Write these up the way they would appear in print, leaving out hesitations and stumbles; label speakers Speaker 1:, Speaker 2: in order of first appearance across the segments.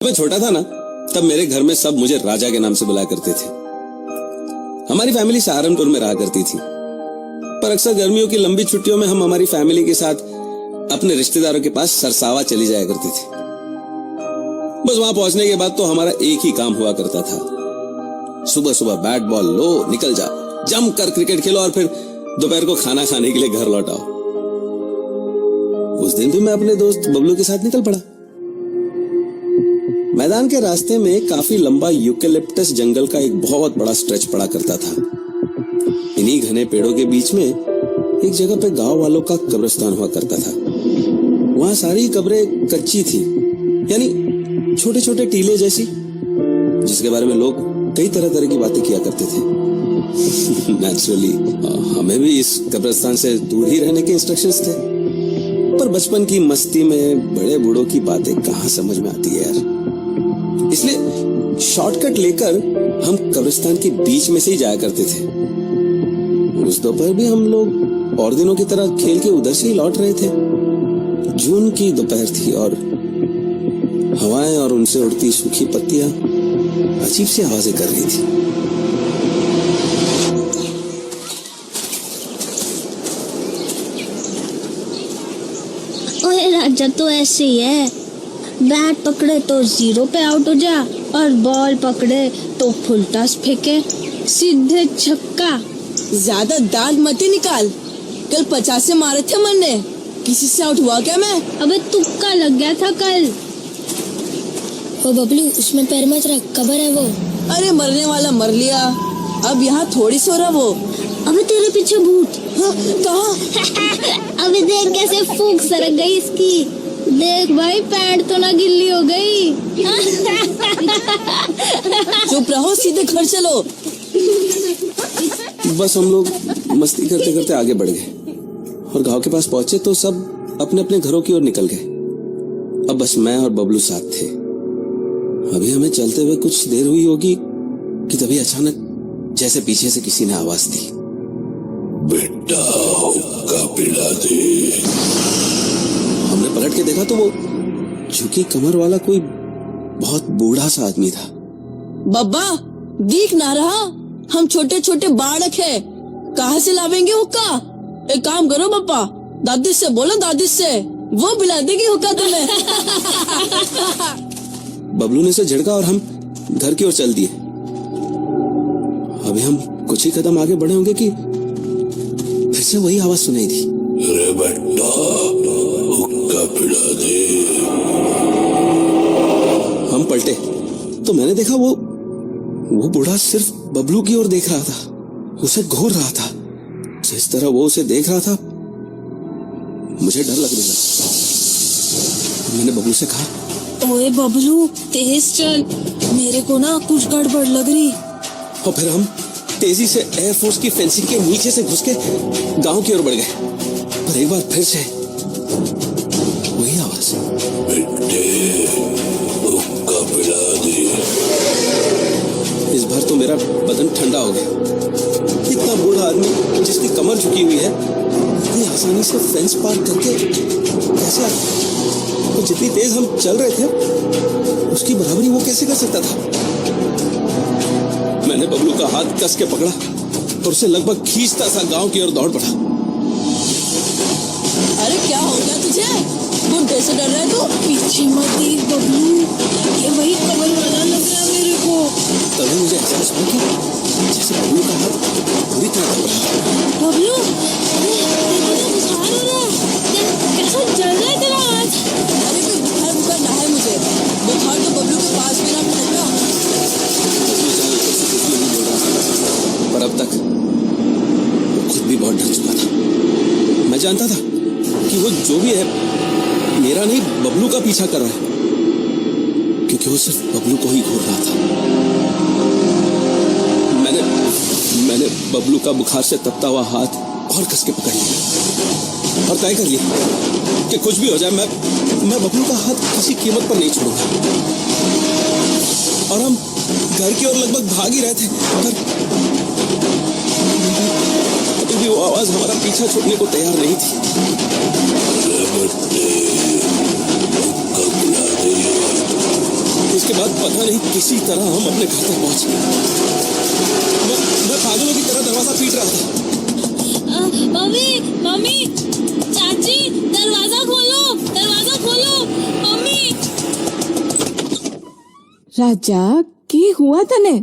Speaker 1: मैं छोटा था ना, तब मेरे घर में सब मुझे राजा के नाम से बुलाया करते थे। हमारी फैमिली सहारनपुर में रहा करती थी, पर अक्सर गर्मियों की लंबी छुट्टियों में हम हमारी फैमिली के साथ अपने रिश्तेदारों के पास सरसावा चली जाया करते थे। बस वहां पहुंचने के बाद तो हमारा एक ही काम हुआ करता था, सुबह सुबह बैट बॉल लो, निकल जा, जम कर क्रिकेट खेलो और फिर दोपहर को खाना खाने के लिए घर लौट आओ। उस दिन भी मैं अपने दोस्त बबलू के साथ निकल पड़ा। मैदान के रास्ते में काफी लंबा यूकेलिप्टस जंगल का एक बहुत बड़ा स्ट्रेच पड़ा करता था। इन्हीं घने पेड़ों के बीच में एक जगह पे गांव वालों का कब्रिस्तान हुआ करता था। वहां सारी कब्रें कच्ची थी, यानी छोटे छोटे टीले जैसी, जिसके बारे में लोग कई तरह तरह की बातें किया करते थे। नेचुरली हमें भी इस कब्रिस्तान से दूर ही रहने के इंस्ट्रक्शंस थे, पर बचपन की मस्ती में बड़े बूढ़ों की बातें कहाँ समझ में आती है यार। इसलिए शॉर्टकट लेकर हम कब्रिस्तान के बीच में से ही जाया करते थे। उस दोपहर भी हम लोग और दिनों की तरह खेल के उधर से ही लौट रहे थे। जून की दोपहर थी और हवाएं और उनसे उड़ती सूखी पत्तियां अजीब सी आवाजें कर रही थी।
Speaker 2: ओए राजा तो ऐसे ही है, बैट पकड़े तो 0 पे आउट हो जा और बॉल पकड़े तो फुल टॉस फेंके, सीधे छक्का।
Speaker 3: ज्यादा दांत मत ही निकाल, कल 50 मारे थे मैंने, किसी से आउट हुआ क्या मैं?
Speaker 2: अबे तुक्का लग गया था कल।
Speaker 4: ओ बबलू, उसमें पैर मत रख, कबर है वो।
Speaker 3: अरे मरने वाला मर लिया, अब यहाँ थोड़ी सो रहा वो।
Speaker 2: अबे तेरे पीछे भूत।
Speaker 3: हाँ, कहाँ?
Speaker 2: अबे देख कैसे फूंक सरक गई इसकी, देख भाई पैंट तो ना गिल्ली हो गई।
Speaker 3: चुप रहो, सीधे घर चलो।
Speaker 1: बस हम लोग मस्ती करते करते आगे बढ़ गए और गांव के पास पहुंचे तो सब अपने अपने घरों की ओर निकल गए। अब बस मैं और बबलू साथ थे। अभी हमें चलते हुए कुछ देर हुई होगी कि तभी अचानक जैसे पीछे से किसी ने आवाज दी,
Speaker 5: बेटा हुक्का पिला दे।
Speaker 1: हमने पलट के देखा तो वो झुकी कमर वाला कोई बहुत बूढ़ा सा आदमी था।
Speaker 3: बब्बा दिख ना रहा, हम छोटे छोटे बालक है, कहाँ से लावेंगे हुक्का? एक काम करो पापा, दादी से बोलो, दादी से, वो पिला देगी हुक्का तुम्हें।
Speaker 1: बबलू ने उसे झिड़का और हम घर की ओर चल दिए। अभी हम कुछ ही कदम आगे बढ़े होंगे कि फिर से वही आवाज सुनाई दी,
Speaker 5: अरे बेटा हुक्का पिला दे।
Speaker 1: हम पलटे तो मैंने देखा वो बूढ़ा सिर्फ बबलू की ओर देख रहा था, उसे घूर रहा था। जिस तरह वो उसे देख रहा था मुझे डर लगने लगा। मैंने बबलू से कहा,
Speaker 4: ओए बबलू तेज चल, मेरे को ना कुछ गड़बड़ लग रही।
Speaker 1: और फिर हम तेजी से एयरफोर्स की फेंसिंग के नीचे से घुस के गांव की ओर बढ़ गए। पर एक बार फिर से वही आवाज,
Speaker 5: बेटे हुक्का पिला दे।
Speaker 1: इस बार तो मेरा बदन ठंडा हो गया। इतना बूढ़ा आदमी जिसकी कमर झुकी हुई है, इतनी आसानी से फेंस पार करके कैसे आ? तो जितनी तेज हम चल रहे थे उसकी बराबरी वो कैसे कर सकता था? मैंने बबलू का हाथ कस के पकड़ा और उसे लगभग खींचता सा गांव की ओर दौड़ पड़ा।
Speaker 3: अरे क्या हो गया तुझे? गुंडे से डर रहे तू?
Speaker 4: पीछे मत देख बबलू, ये वही कबर वाला लग रहा है मेरे को।
Speaker 1: तभी मुझे एहसास हुआ कि जैसे बबलू का हाथ पूरी तरह दब रहा।
Speaker 4: बबलू देखो तो बुखार हो रहा है, कैसा जल रहा है तेरा हाथ।
Speaker 3: अरे कोई बुखार ना है मुझे, बुखार तो बबलू के पास भी ना मिलेगा।
Speaker 1: पर अब तक वो खुद भी बहुत डर चुका था। मैं जानता था कि वो जो भी है मेरा नहीं बबलू का पीछा कर रहा है, क्योंकि वो सिर्फ बबलू को ही घूर रहा था। मैंने बबलू का बुखार से तपता हुआ हाथ और कस के पकड़ लिया और तय कर लिया कि कुछ भी हो जाए मैं बबलू का हाथ किसी कीमत पर नहीं छोड़ूंगा। और हम घर की ओर लगभग भाग ही रहे थे, पर अभी भी वो आवाज हमारा पीछा छोड़ने को तैयार नहीं थी। इसके बाद पता नहीं किसी तरह हम अपने घर तक पहुंच गए। मैं पागलों की तरह दरवाजा पीट रहा था।
Speaker 4: मम्मी मम्मी चाची दरवाजा खोलो मम्मी।
Speaker 3: राजा की हुआ तने?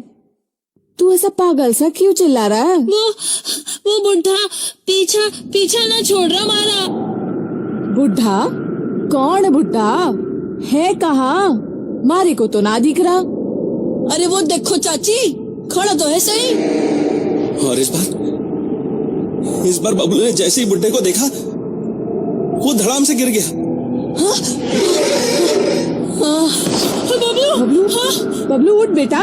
Speaker 3: तू ऐसा पागल सा क्यों चिल्ला रहा है?
Speaker 4: वो बुढ़ा पीछा ना छोड़ रहा हमारा।
Speaker 3: बुढ़ा? कौन बुढ़ा है? कहाँ? मारे को तो ना दिख रहा।
Speaker 2: अरे वो देखो चाची, खड़ा तो है सही।
Speaker 1: और इस बार बबलू ने जैसे ही बुड्ढे को देखा वो धड़ाम से गिर गया।
Speaker 3: बबलू, बबलू उठ बेटा,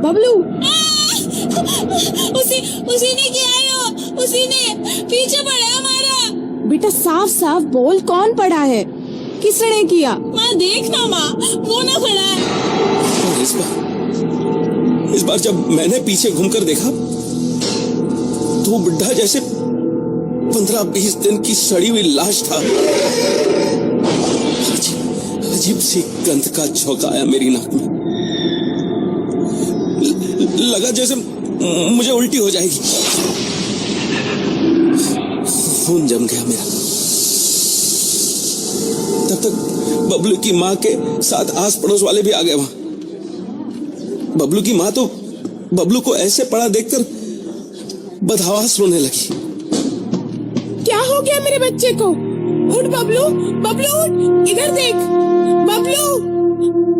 Speaker 3: बबलू।
Speaker 4: उसी ने किया है, उसी ने पीछे पड़ा हमारा।
Speaker 3: बेटा साफ साफ बोल, कौन पड़ा है? किसने किया?
Speaker 4: माँ देखना माँ, वो ना खड़ा है।
Speaker 1: और इस बार जब मैंने पीछे घूमकर देखा तो वो बुड्ढा जैसे 15-20 दिन की सड़ी हुई लाश था। अजीब सी गंध का झोंका आया मेरी नाक में। लगा जैसे मुझे उल्टी हो जाएगी। खून जम गया मेरा। तब तक बबलू की माँ के साथ आस पड़ोस वाले भी आ गए वहां। बबलू की माँ तो बबलू को ऐसे पड़ा देखकर बदहवास रोने लगी।
Speaker 3: क्या हो गया मेरे बच्चे को? उठ बबलू, बबलू उठ, इधर देख। बबलू,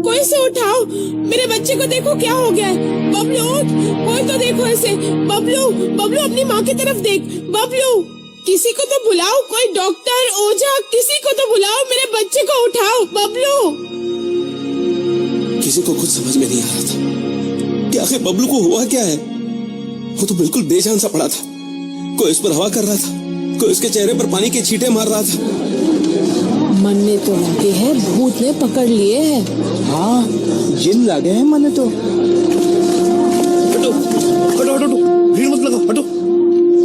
Speaker 3: कोई से उठाओ, मेरे बच्चे को देखो क्या हो गया है। बबलू उठ, कोई तो देखो ऐसे। बबलू, बबलू अपनी माँ की तरफ देख। बबलू, किसी को तो बुलाओ, कोई डॉक्टर, ओझा, किसी को तो बुलाओ, मेरे बच्चे को उठाओ। बबलू।
Speaker 1: किसी को कुछ समझ में नहीं आ रहा था कि आखिर बबलू को हुआ क्या है। वो तो बिल्कुल बेजान सा पड़ा था। कोई उस पर हवा कर रहा था, कोई उसके चेहरे पर पानी के छींटे मार रहा था।
Speaker 3: मन ने तो लगे है, भूत ने पकड़ लिए है।
Speaker 6: हाँ, जिन लगे हैं मन तो।
Speaker 5: हटो हटो हटो, भीड़ मत लगाओ, हटो।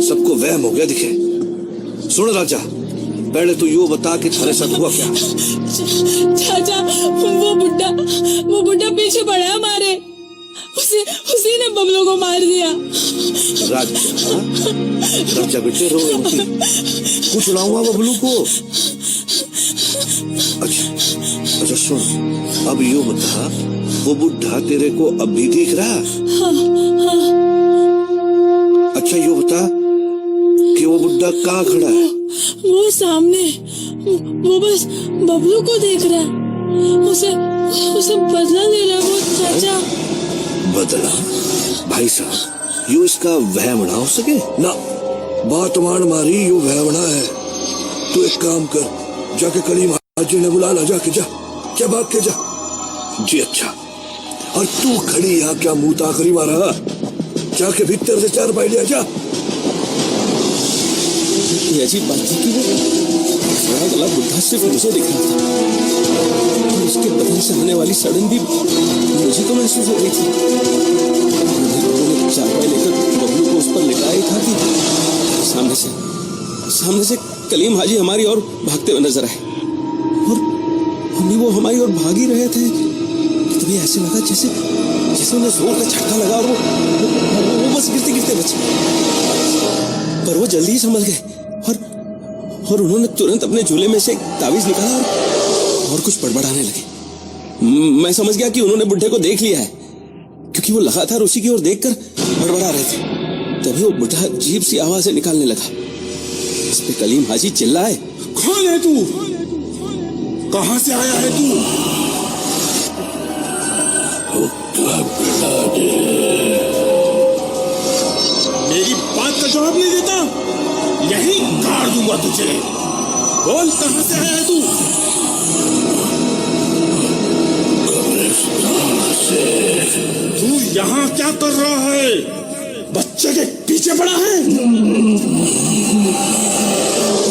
Speaker 5: सबको वहम हो गया दिखे। सुन राजा, पहले तू यो बता कि थारे साथ हुआ क्या?
Speaker 4: चाचा, वो बुढ़ा पीछे पड़ा है हमारे। उसी ने बबलू को मार दिया।
Speaker 5: राजा बेटे रो मत, कुछ लाऊंगा बबलू को। अच्छा सुन, अब यो बता, वो बुढ़ा तेरे को अब भी दिख रहा? अच्छा यो बता कि वो बुढ़ा कहाँ खड़ा है?
Speaker 4: वो सामने, वो बस बबलू को देख रहा है। उसे बदला ले रहा है वो चाचा।
Speaker 5: बदला? भाई साहब, यो इसका वहम ना हो सके ना। बात मान मारी, यो वहमना है। तू एक काम कर, जाके कलीम हाजी ने बुला ला, जाके जा भाग के जा। जी अच्छा। और तू खड़ी यहाँ क्या मुंह ताकरी मारा? जाके भीतर से 4 पाई लिया जा।
Speaker 1: ये अजीब बात थी कि वो बड़ा गला बुढ़ा सिर्फ मुझे दिख रहा था और उसके बदन से आने वाली सड़न भी मुझे को महसूस हो रही थी। उन्होंने 4 पाई लेकर बबलू को उस पर लिटाया था कि सामने से कलीम हाजी हमारी ओर भागते हुए नजर आए और हम भी वो हमारी ओर भाग ही रहे थे। तभी ऐसे लगा जैसे उन्हें जोर का झटका लगा और वो बस गिरते गिरते बचे। पर वो जल्दी ही संभल गए और उन्होंने तुरंत अपने झूले में से एक तावीज निकाला और कुछ बड़बड़ाने लगे। मैं समझ गया कि उन्होंने बुढ़े को देख लिया है, क्योंकि वो लगातार उसी की ओर देखकर बड़बड़ा रहे थे। तभी वो बुढ़ा अजीब सी आवाजें निकालने लगा। इस पे कलीम हाजी चिल्लाए,
Speaker 6: कौन है तू? कहाँ से आया है तू? मेरी बात का जवाब नहीं देता, यही गाड़ दूंगा तुझे। बोल, कहाँ से आया है तू? तू यहाँ क्या कर रहा है? बच्चे के पीछे पड़ा है?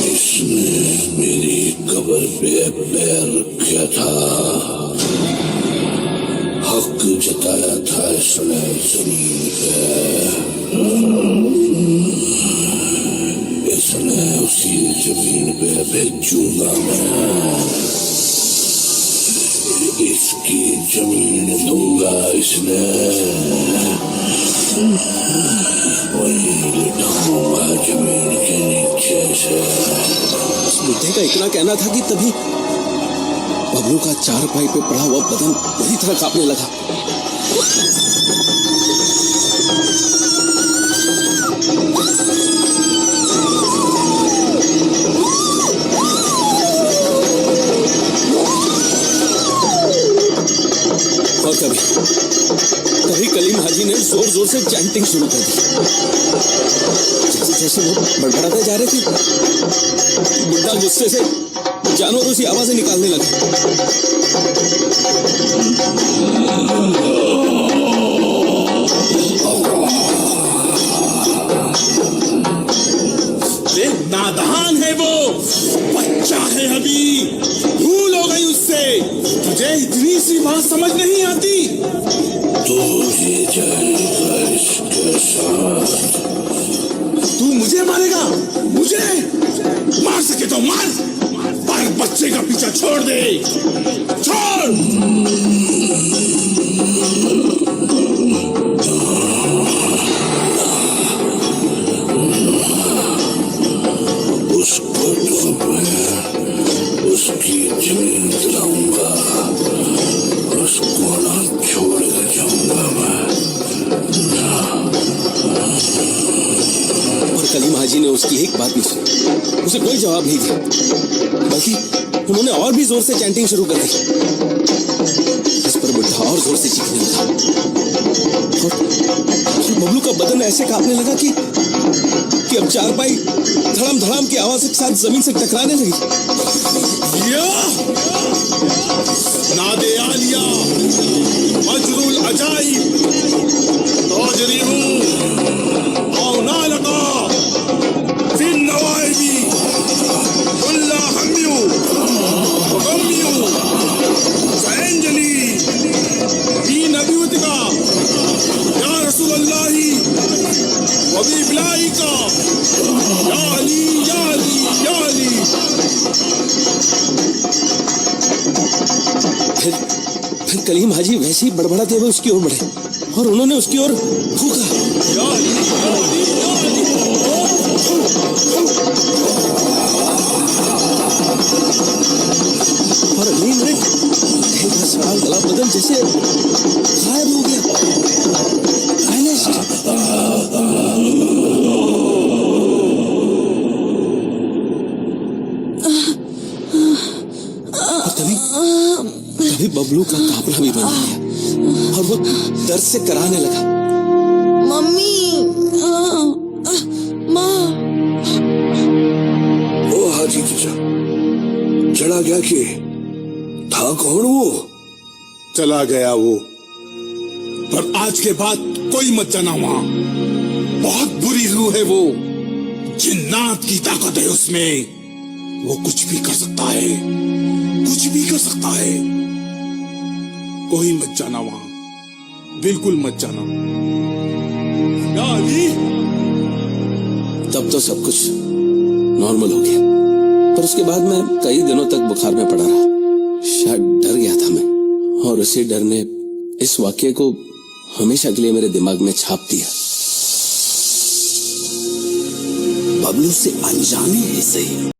Speaker 5: इसने मेरी कब्र पे पैर रखा था, हक जताया था इसने जमीन पे। इसने उसी जमीन पे भेजूंगा मैं। इसकी जमीन दूंगा इसने, वही लिटाऊंगा जमीन के नीचे से।
Speaker 1: बुड्ढे का इतना कहना था कि तभी बबलू का चारपाई पे पड़ा हुआ बदन बुरी तरह कांपने लगा। और तभी कलीम हाजी ने जोर जोर से चैंटिंग शुरू कर दी। जैसे जैसे वो बड़बड़ाते जा रहे थे, बुड्ढा गुस्से से जानवरों सी आवाजें निकालने लगा।
Speaker 6: नादान है वो, बच्चा है अभी, भूल हो गई उससे। तुझे इतनी सी बात समझ नहीं आती।
Speaker 5: तू ही जाएगा इसके साथ।
Speaker 6: तू मुझे मारेगा? मुझे मार सके तो मार, पर बच्चे का पीछा छोड़ दे, छोड़।
Speaker 5: उसको तो मैं उसकी जमीन दिलाऊंगा, उसको ना छोड़ कर जाऊंगा मैं।
Speaker 1: और कलीम हाजी ने उसकी एक बात नहीं सुनी, उसे कोई जवाब नहीं दिया, बल्कि उन्होंने और भी जोर से चैंटिंग शुरू कर दी। इस पर बुड्ढा और जोर से चीखने लगा और बबलू का बदन ऐसे कांपने लगा कि अब चारपाई धड़ाम धड़ाम की आवाज के साथ जमीन से टकराने लगी।
Speaker 6: नादे आलिया मजरुल अजाइब तोजरीहू औ नालका फिन नवाइबी कुल्ला हम्यू वगम्यू सैंजली फी नबीवतिका या रसूल अल्लाही वबी बिलाइका या अली या अली या अली।
Speaker 1: फिर कलीम हाजी वैसे ही बड़बड़ाते हुए उसकी ओर बढ़े और उन्होंने उसकी ओर फूंका। और अगली मिनट का सवाल गला बदन जैसे गायब हो गया। तभी बबलू का कांपना भी बंद हो गया और वो दर्द से कराने लगा।
Speaker 3: मम्मी, माँ।
Speaker 5: ओ हाजी चाचा, चला गया कि था कौन वो?
Speaker 6: चला गया वो, पर आज के बाद कोई मत जाना वहां। बहुत बुरी रूह है वो, जिन्नात की ताकत है उसमें। वो कुछ भी कर सकता है, कुछ भी कर सकता है। कोई मत जाना वहां, बिल्कुल मत जाना। या अली।
Speaker 1: तब तो सब कुछ नॉर्मल हो गया, पर उसके बाद मैं कई दिनों तक बुखार में पड़ा रहा। शायद डर गया था मैं, और उसी डर ने इस वाक्य को हमेशा के लिए मेरे दिमाग में छाप दिया।
Speaker 7: बबलू से अनजाने ही सही